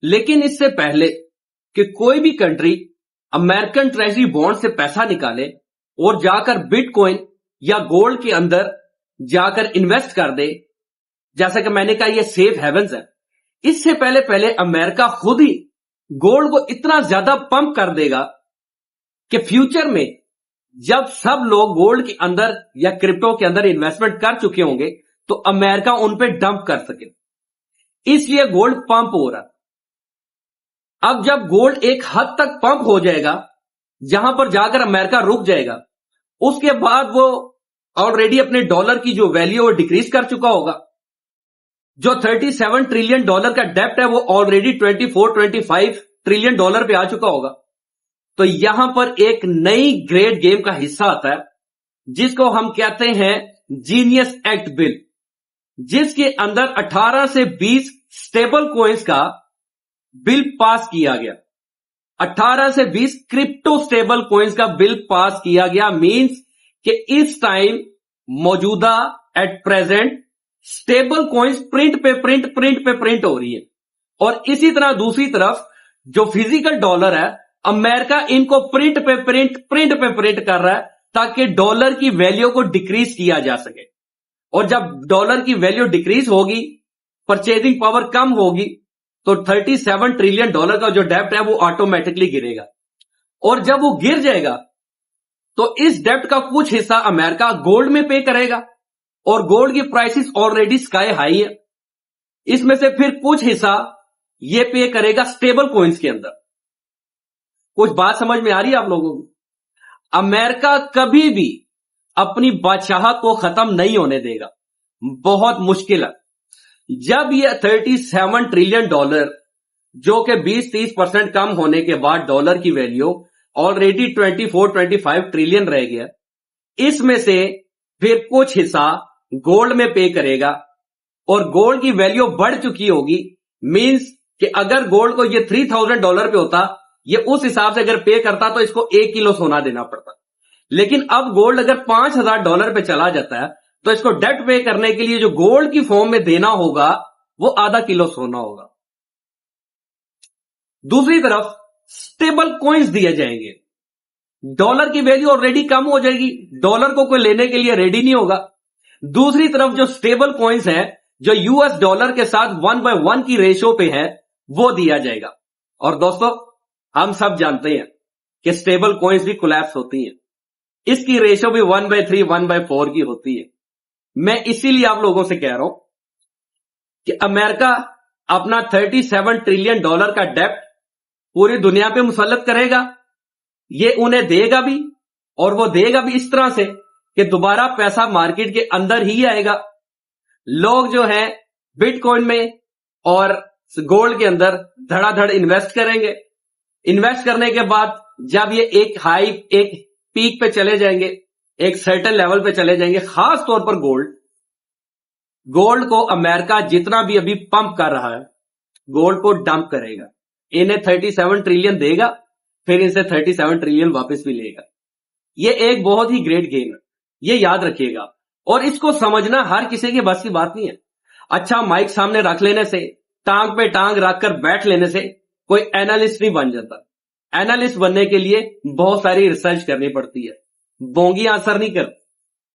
لیکن اس سے پہلے کہ کوئی بھی کنٹری امریکن ٹریجری بانڈ سے پیسہ نکالے اور جا کر بٹ کوائن یا گولڈ کے اندر جا کر انویسٹ کر دے، جیسا کہ میں نے کہا یہ سیف ہیونز ہے، اس سے پہلے امریکہ خود ہی گولڈ کو اتنا زیادہ پمپ کر دے گا کہ فیوچر میں جب سب لوگ گولڈ کے اندر یا کرپٹو کے اندر انویسٹمنٹ کر چکے ہوں گے تو امریکہ ان پہ ڈمپ کر سکے، اس لیے گولڈ پمپ ہو رہا۔ اب جب گولڈ ایک حد تک پمپ ہو جائے گا جہاں پر جا کر امریکہ رک جائے گا، اس کے بعد وہ آلریڈی اپنے ڈالر کی جو ویلیو وہ ڈیکریز کر چکا ہوگا، جو 37 ٹریلین ڈالر کا ڈیپٹ ہے وہ آلریڈی 24-25 ٹریلین ڈالر پہ آ چکا ہوگا۔ تو یہاں پر ایک نئی گریڈ گیم کا حصہ آتا ہے جس کو ہم کہتے ہیں جینیس ایکٹ بل، جس کے اندر 18 سے 20 سٹیبل کوئنز کا بل پاس کیا گیا۔ 18 سے 20 کرپٹو سٹیبل کوئنز کا بل پاس کیا گیا، مینز کہ اس ٹائم موجودہ at present stable coins print پہ پرنٹ ہو رہی ہے، اور اسی طرح دوسری طرف جو فزیکل ڈالر ہے امریکہ ان کو پرنٹ پہ پرنٹ کر رہا ہے تاکہ ڈالر کی ویلیو کو ڈیکریز کیا جا سکے، اور جب ڈالر کی ویلیو ڈیکریز ہوگی، پرچیزنگ پاور کم ہوگی، تو 37 ٹریلین ڈالر کا جو ڈیپٹ ہے وہ آٹومیٹکلی گرے گا، اور جب وہ گر جائے گا تو اس ڈیپٹ کا کچھ حصہ امریکہ گولڈ میں پے کرے گا، اور گولڈ کی پرائسز آلریڈی سکائی ہائی ہے، اس میں سے پھر کچھ حصہ یہ پے کرے گا سٹیبل کوئنز کے اندر۔ کچھ بات سمجھ میں آ رہی ہے آپ لوگوں کو؟ امریکہ کبھی بھی اپنی بادشاہت کو ختم نہیں ہونے دے گا، بہت مشکل ہے۔ جب یہ 37 ٹریلین ڈالر جو کہ 20-30% کم ہونے کے بعد ڈالر کی ویلیو آلریڈی 24-25 ٹریلین رہ گیا، اس میں سے پھر کچھ حصہ گولڈ میں پے کرے گا، اور گولڈ کی ویلیو بڑھ چکی ہوگی، مینز کہ اگر گولڈ کو یہ $3000 پہ ہوتا، یہ اس حساب سے اگر پے کرتا تو اس کو 1 کلو سونا دینا پڑتا، لیکن اب گولڈ اگر $5000 پہ چلا جاتا ہے تو اس کو ڈیٹ پے کرنے کے لیے جو گولڈ کی فارم میں دینا ہوگا وہ ½ کلو سونا ہوگا۔ دوسری طرف سٹیبل کوئنز دیے جائیں گے، ڈالر کی ویلیو آلریڈی کم ہو جائے گی، ڈالر کو کوئی لینے کے لیے ریڈی نہیں ہوگا۔ دوسری طرف جو سٹیبل کوئنز ہیں جو US ڈالر کے ساتھ 1/1 کی ریشو پہ ہے وہ دیا جائے گا، اور دوستو ہم سب جانتے ہیں کہ سٹیبل کوئنز بھی کولیپس ہوتی ہیں، اس کی ریشو بھی 1/3 1/4 کی ہوتی ہے۔ میں اسی لیے آپ لوگوں سے کہہ رہا ہوں کہ امریکہ اپنا 37 ٹریلین ڈالر کا ڈیپٹ پوری دنیا پہ مسلط کرے گا، یہ انہیں دے گا بھی، اور وہ دے گا بھی اس طرح سے کہ دوبارہ پیسہ مارکیٹ کے اندر ہی آئے گا۔ لوگ جو ہیں بٹ کوائن میں اور گولڈ کے اندر دھڑا دھڑ انویسٹ کریں گے، انویسٹ کرنے کے بعد جب یہ ایک پیک پہ چلے جائیں گے، ایک سرٹن لیول پہ چلے جائیں گے، خاص طور پر گولڈ کو امریکہ جتنا بھی ابھی پمپ کر رہا ہے گولڈ کو ڈمپ کرے گا، انہیں 37 ٹریلین دے گا، پھر ان سے 37 ٹریلین واپس بھی لے گا۔ یہ ایک بہت ہی گریٹ گیم ہے، یہ یاد رکھیے گا، اور اس کو سمجھنا ہر کسی کے بس کی بات نہیں ہے۔ اچھا مائک سامنے رکھ لینے سے، ٹانگ پہ ٹانگ رکھ کر بیٹھ لینے سے کوئی اینالسٹ نہیں بن جاتا۔ اینالسٹ بننے کے لیے بہت ساری ریسرچ کرنی پڑتی ہے، بونگیاں اثر نہیں کرتی۔